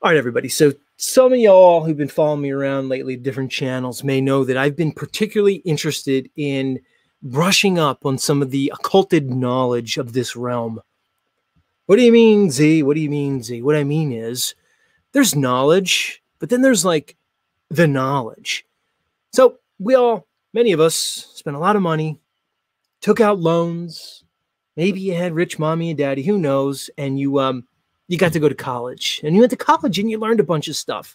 All right, everybody. So some of y'all who've been following me around lately, different channels, may know that I've been particularly interested in brushing up on some of the occulted knowledge of this realm. What do you mean, Z? What do you mean, Z? What I mean is there's knowledge, but then there's like the knowledge. So many of us spent a lot of money, took out loans. Maybe you had rich mommy and daddy, who knows? And you got to go to college, and you went to college and you learned a bunch of stuff.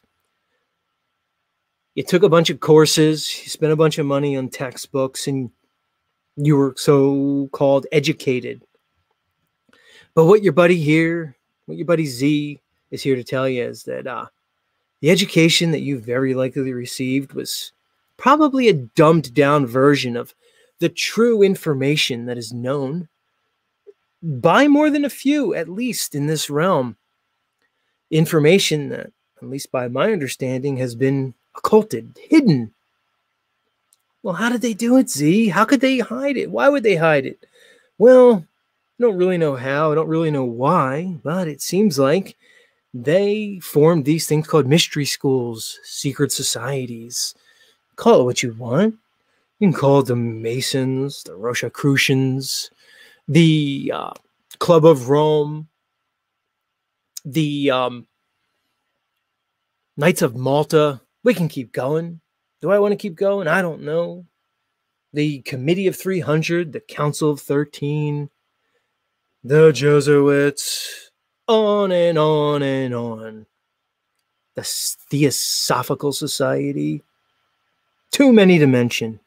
You took a bunch of courses, you spent a bunch of money on textbooks, and you were so-called educated. But what your buddy Z is here to tell you is that the education that you very likely received was probably a dumbed down version of the true information that is known by more than a few, at least in this realm. Information that, at least by my understanding, has been occulted, hidden. Well, how did they do it, Z? How could they hide it? Why would they hide it? Well, I don't really know how. I don't really know why, but it seems like they formed these things called mystery schools, secret societies. Call it what you want. You can call it the Masons, the Rosicrucians, the Club of Rome, the Knights of Malta. We can keep going. Do I want to keep going? I don't know. The Committee of 300, the Council of 13, the Jesuits, on and on and on. The Theosophical Society. Too many to mention.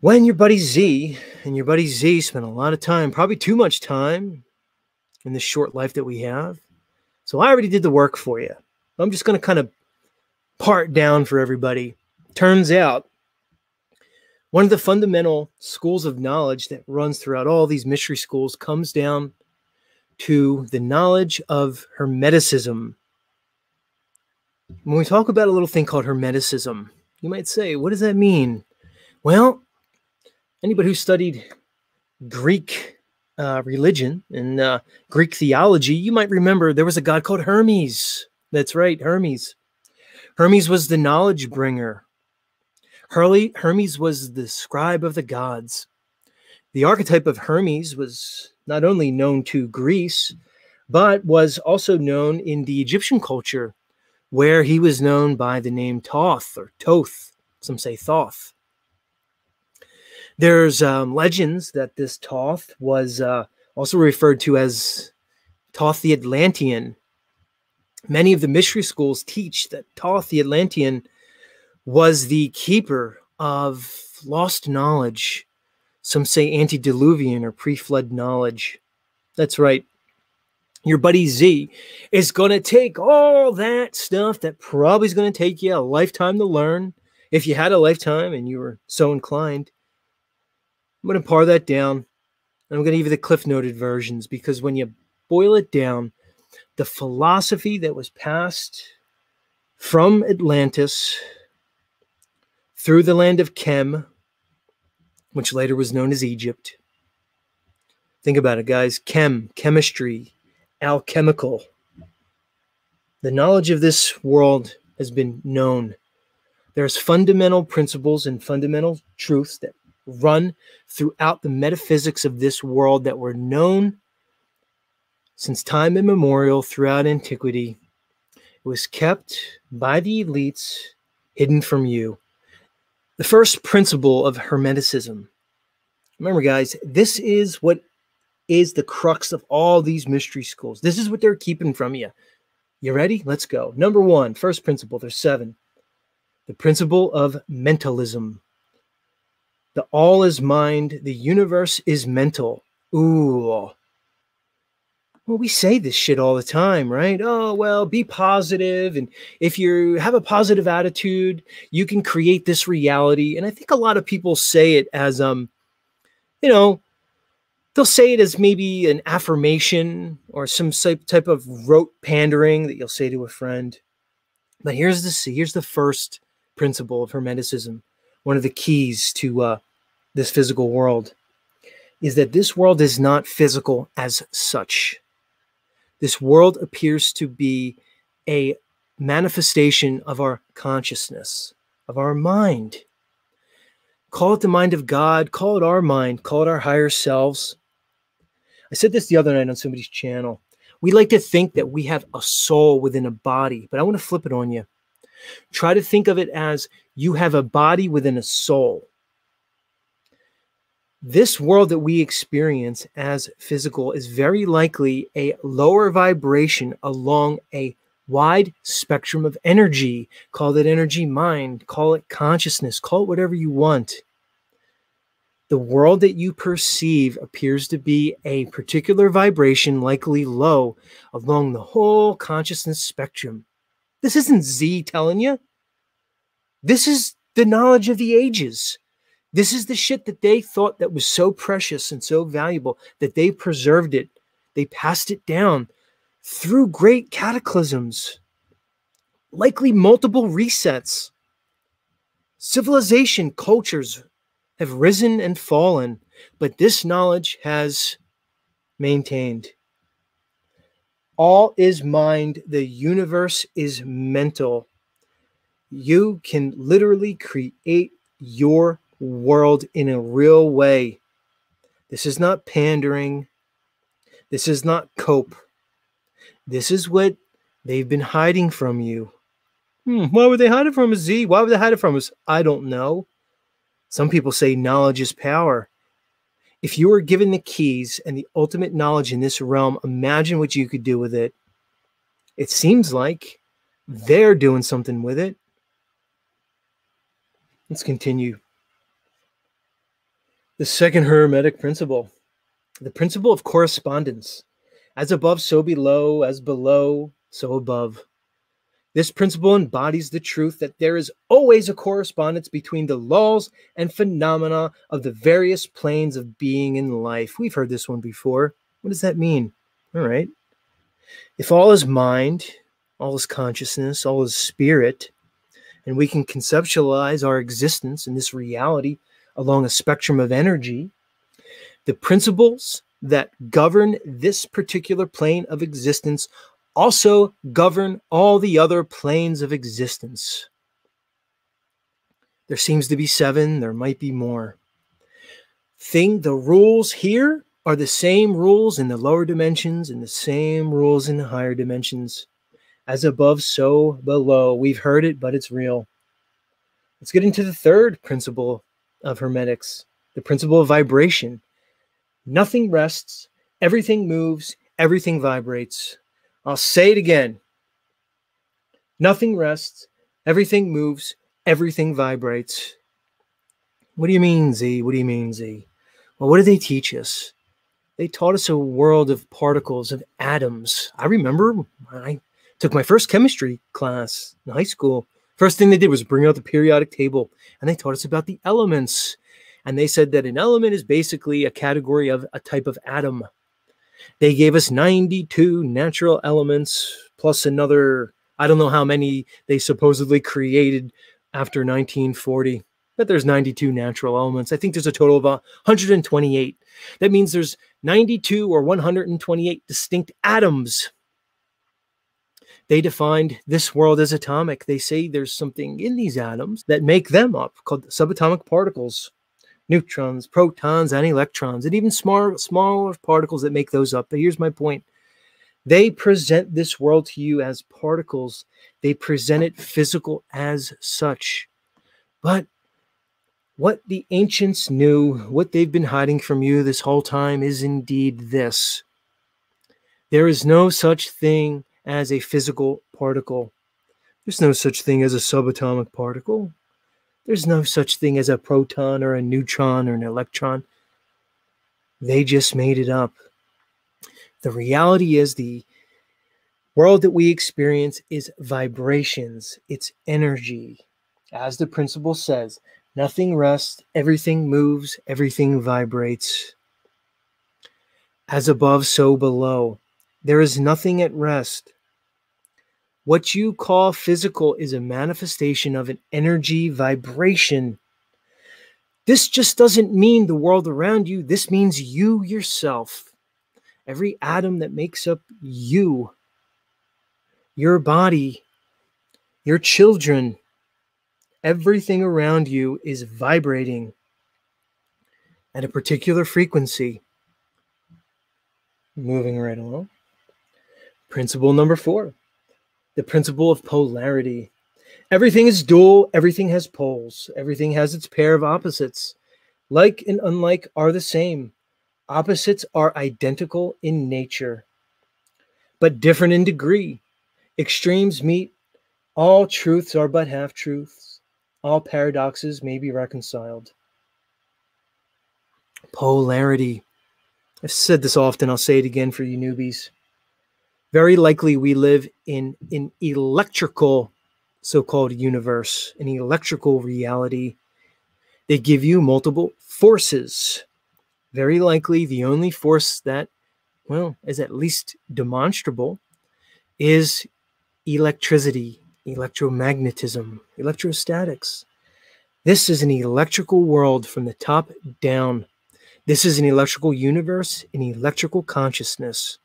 When your buddy Z spent a lot of time, probably too much time in the short life that we have. So I already did the work for you. I'm just going to kind of part down for everybody. Turns out, one of the fundamental schools of knowledge that runs throughout all these mystery schools comes down to the knowledge of Hermeticism. When we talk about a little thing called Hermeticism, you might say, what does that mean? Well, anybody who studied Greek religion and Greek theology, you might remember there was a god called Hermes. That's right, Hermes. Hermes was the knowledge bringer. Hermes was the scribe of the gods. The archetype of Hermes was not only known to Greece, but was also known in the Egyptian culture, where he was known by the name Thoth or Toth. Some say Thoth. There's legends that this Thoth was also referred to as Thoth the Atlantean. Many of the mystery schools teach that Thoth the Atlantean was the keeper of lost knowledge. Some say antediluvian or pre-flood knowledge. That's right. Your buddy Z is going to take all that stuff that probably is going to take you a lifetime to learn. If you had a lifetime and you were so inclined, I'm going to par that down. I'm going to give you the Cliff Noted versions, because when you boil it down, the philosophy that was passed from Atlantis through the land of Chem, which later was known as Egypt. Think about it, guys. Chemistry, alchemical. The knowledge of this world has been known. There's fundamental principles and fundamental truths that run throughout the metaphysics of this world that were known since time immemorial throughout antiquity. It was kept by the elites, hidden from you. The first principle of Hermeticism. Remember, guys, this is what is the crux of all these mystery schools. This is what they're keeping from you. You ready? Let's go. Number one, first principle. There's 7. The principle of mentalism. The all is mind. The universe is mental. Ooh. Well, we say this shit all the time, right? Oh, well, be positive. And if you have a positive attitude, you can create this reality. And I think a lot of people say it as, they'll say it as maybe an affirmation or some type of rote pandering that you'll say to a friend. But here's the first principle of Hermeticism. One of the keys to this physical world is that this world is not physical as such. This world appears to be a manifestation of our consciousness, of our mind. Call it the mind of God, call it our mind, call it our higher selves. I said this the other night on somebody's channel. We like to think that we have a soul within a body, but I want to flip it on you. Try to think of it as you have a body within a soul. This world that we experience as physical is very likely a lower vibration along a wide spectrum of energy. Call it energy mind, call it consciousness, call it whatever you want. The world that you perceive appears to be a particular vibration, likely low, along the whole consciousness spectrum. This isn't Z telling you. This is the knowledge of the ages. This is the shit that they thought that was so precious and so valuable that they preserved it. They passed it down through great cataclysms, likely multiple resets. Civilization, cultures have risen and fallen, but this knowledge has maintained. All is mind. The universe is mental. You can literally create your world in a real way. This is not pandering. This is not cope. This is what they've been hiding from you. Why would they hide it from us, Z? Why would they hide it from us? I don't know. Some people say knowledge is power. If you were given the keys and the ultimate knowledge in this realm, imagine what you could do with it. It seems like they're doing something with it. Let's continue. The second Hermetic principle, the principle of correspondence. As above, so below, as below, so above. This principle embodies the truth that there is always a correspondence between the laws and phenomena of the various planes of being in life. We've heard this one before. What does that mean? All right. If all is mind, all is consciousness, all is spirit, and we can conceptualize our existence in this reality along a spectrum of energy, the principles that govern this particular plane of existence also govern all the other planes of existence. There seems to be 7, there might be more. The rules here are the same rules in the lower dimensions and the same rules in the higher dimensions. As above, so below. We've heard it, but it's real. Let's get into the third principle of Hermetics, the principle of vibration. Nothing rests, everything moves, everything vibrates. I'll say it again. Nothing rests, everything moves, everything vibrates. What do you mean, Z? What do you mean, Z? Well, what did they teach us? They taught us a world of particles, of atoms. I remember when I took my first chemistry class in high school. First thing they did was bring out the periodic table, and they taught us about the elements. And they said that an element is basically a category of a type of atom. They gave us 92 natural elements, plus another, I don't know how many they supposedly created after 1940, but there's 92 natural elements. I think there's a total of 128. That means there's 92 or 128 distinct atoms. They defined this world as atomic. They say there's something in these atoms that make them up, called subatomic particles. Neutrons, protons, and electrons, and even smaller particles that make those up. But here's my point. They present this world to you as particles. They present it physical as such. But what the ancients knew, what they've been hiding from you this whole time, is indeed this. There is no such thing as a physical particle. There's no such thing as a subatomic particle. There's no such thing as a proton or a neutron or an electron. They just made it up. The reality is the world that we experience is vibrations. It's energy. As the principle says, nothing rests, everything moves, everything vibrates. As above, so below. There is nothing at rest. What you call physical is a manifestation of an energy vibration. This just doesn't mean the world around you. This means you yourself. every atom that makes up you, your body, your children, everything around you is vibrating at a particular frequency. Moving right along. Principle number 4, the principle of polarity. Everything is dual, everything has poles, everything has its pair of opposites. Like and unlike are the same. Opposites are identical in nature, but different in degree. Extremes meet. All truths are but half-truths. All paradoxes may be reconciled. Polarity. I've said this often, I'll say it again for you newbies. Very likely we live in an electrical so-called universe, an electrical reality. They give you multiple forces. Very likely the only force that, well, is at least demonstrable is electricity, electromagnetism, electrostatics. This is an electrical world from the top down. This is an electrical universe, an electrical consciousness.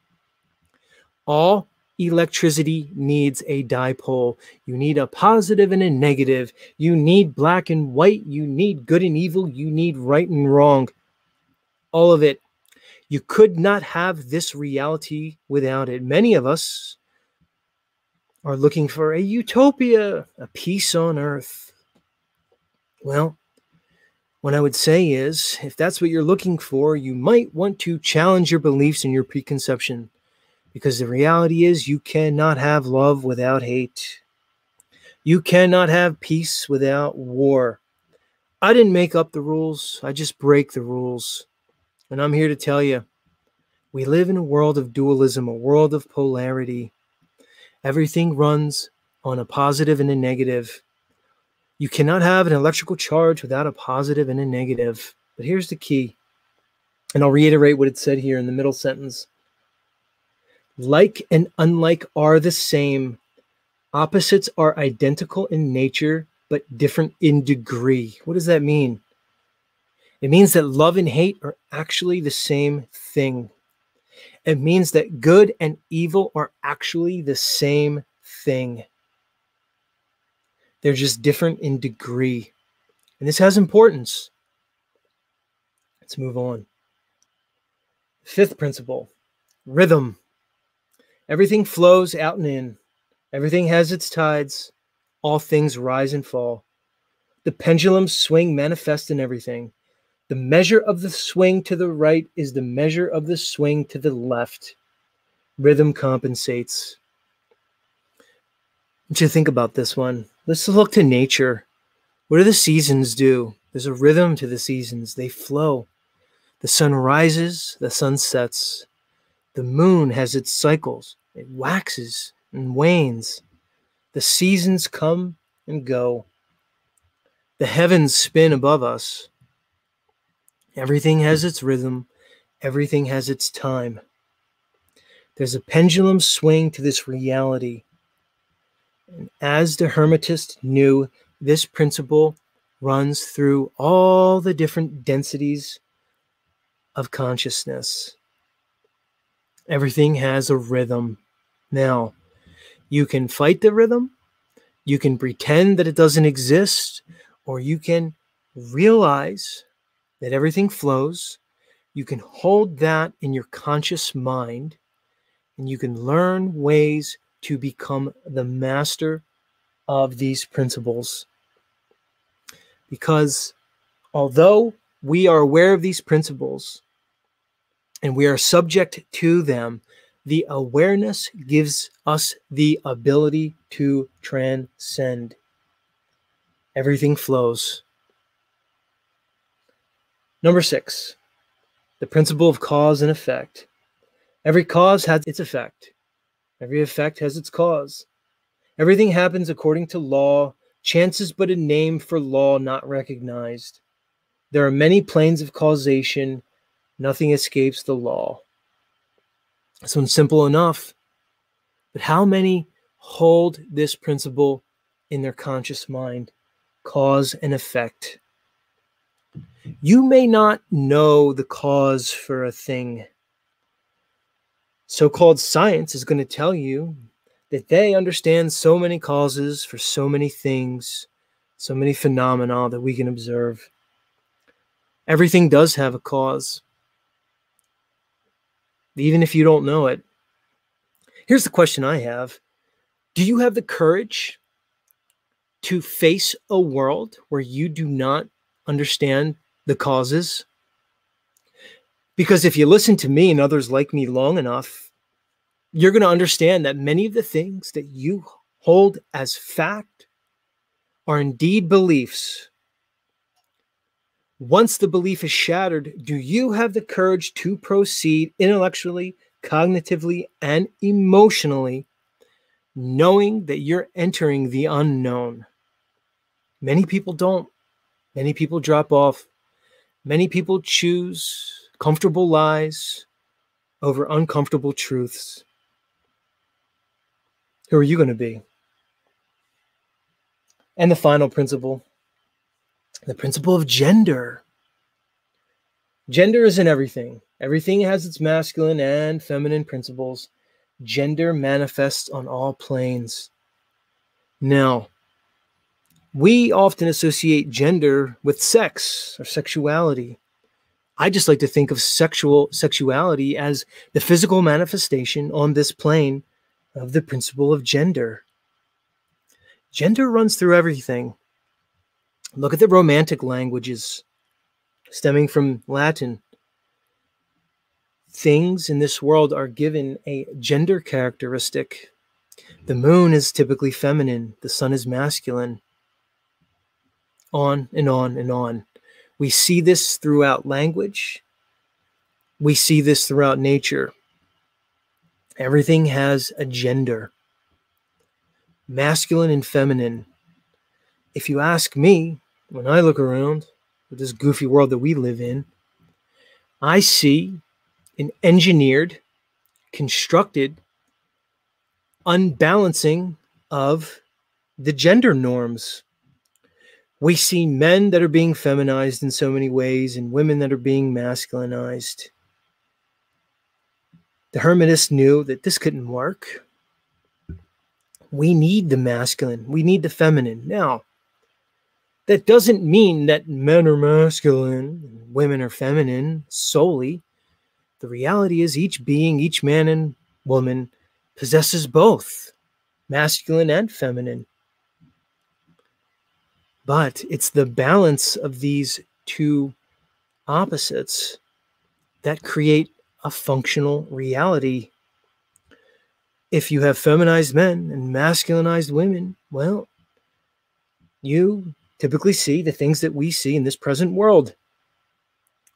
All electricity needs a dipole. You need a positive and a negative. You need black and white. You need good and evil. You need right and wrong. All of it. You could not have this reality without it. Many of us are looking for a utopia, a peace on earth. Well, what I would say is, if that's what you're looking for, you might want to challenge your beliefs and your preconception, because the reality is you cannot have love without hate. You cannot have peace without war. I didn't make up the rules. I just break the rules. And I'm here to tell you, we live in a world of dualism, a world of polarity. Everything runs on a positive and a negative. You cannot have an electrical charge without a positive and a negative. But here's the key, and I'll reiterate what it said here in the middle sentence. Like and unlike are the same. Opposites are identical in nature, but different in degree. What does that mean? It means that love and hate are actually the same thing. It means that good and evil are actually the same thing. They're just different in degree. And this has importance. Let's move on. 5th principle, rhythm. Everything flows out and in. Everything has its tides. All things rise and fall. The pendulums swing manifest in everything. The measure of the swing to the right is the measure of the swing to the left. Rhythm compensates. I want you to think about this one. Let's look to nature. What do the seasons do? There's a rhythm to the seasons. They flow. The sun rises, the sun sets. The moon has its cycles. It waxes and wanes. The seasons come and go. The heavens spin above us. Everything has its rhythm. Everything has its time. There's a pendulum swing to this reality. And as the Hermetist knew, this principle runs through all the different densities of consciousness. Everything has a rhythm. Now, you can fight the rhythm, you can pretend that it doesn't exist, or you can realize that everything flows. You can hold that in your conscious mind, and you can learn ways to become the master of these principles. Because although we are aware of these principles and we are subject to them, the awareness gives us the ability to transcend. Everything flows. Number 6, the principle of cause and effect. Every cause has its effect. Every effect has its cause. Everything happens according to law. Chance is but a name for law not recognized. There are many planes of causation. Nothing escapes the law. This one's simple enough. But how many hold this principle in their conscious mind? Cause and effect. You may not know the cause for a thing, So-called science is going to tell you that they understand so many causes for so many things, so many phenomena that we can observe. Everything does have a cause, even if you don't know it. Here's the question I have. Do you have the courage to face a world where you do not understand the causes? Because if you listen to me and others like me long enough, you're going to understand that many of the things that you hold as fact are indeed beliefs. Once the belief is shattered, do you have the courage to proceed intellectually, cognitively, and emotionally, knowing that you're entering the unknown? Many people don't. Many people drop off. Many people choose comfortable lies over uncomfortable truths. Who are you going to be? And the final principle, the principle of gender. Gender is in everything. Everything has its masculine and feminine principles. Gender manifests on all planes. Now, we often associate gender with sex or sexuality. I just like to think of sexuality as the physical manifestation on this plane of the principle of gender. Gender runs through everything. Look at the Romantic languages stemming from Latin. Things in this world are given a gender characteristic. The moon is typically feminine. The sun is masculine. On and on and on. We see this throughout language. We see this throughout nature. Everything has a gender. Masculine and feminine. If you ask me, when I look around at this goofy world that we live in, I see an engineered, constructed unbalancing of the gender norms. We see men that are being feminized in so many ways and women that are being masculinized. The Hermetists knew that this couldn't work. We need the masculine. We need the feminine. Now, that doesn't mean that men are masculine and women are feminine solely. The reality is each being, each man and woman possesses both masculine and feminine. But it's the balance of these two opposites that create a functional reality. If you have feminized men and masculinized women, well, you typically see the things that we see in this present world,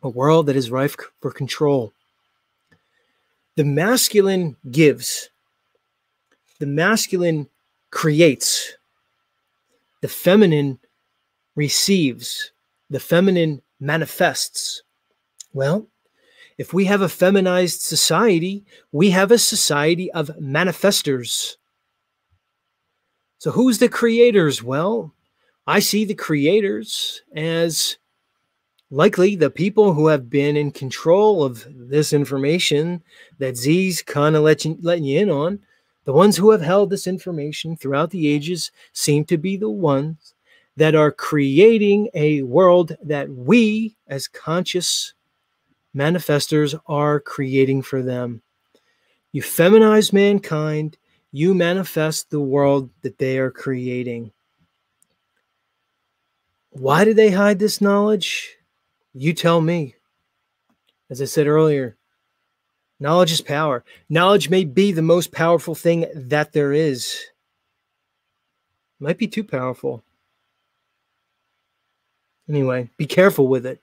a world that is rife for control. The masculine gives, the masculine creates, the feminine receives, the feminine manifests. Well, if we have a feminized society, we have a society of manifestors. So who's the creators? Well, I see the creators as likely the people who have been in control of this information that Z's kind of letting you in on. The ones who have held this information throughout the ages seem to be the ones that are creating a world that we as conscious manifestors are creating for them. You feminize mankind, you manifest the world that they are creating. Why do they hide this knowledge? You tell me. As I said earlier, knowledge is power. Knowledge may be the most powerful thing that there is. It might be too powerful. Anyway, be careful with it.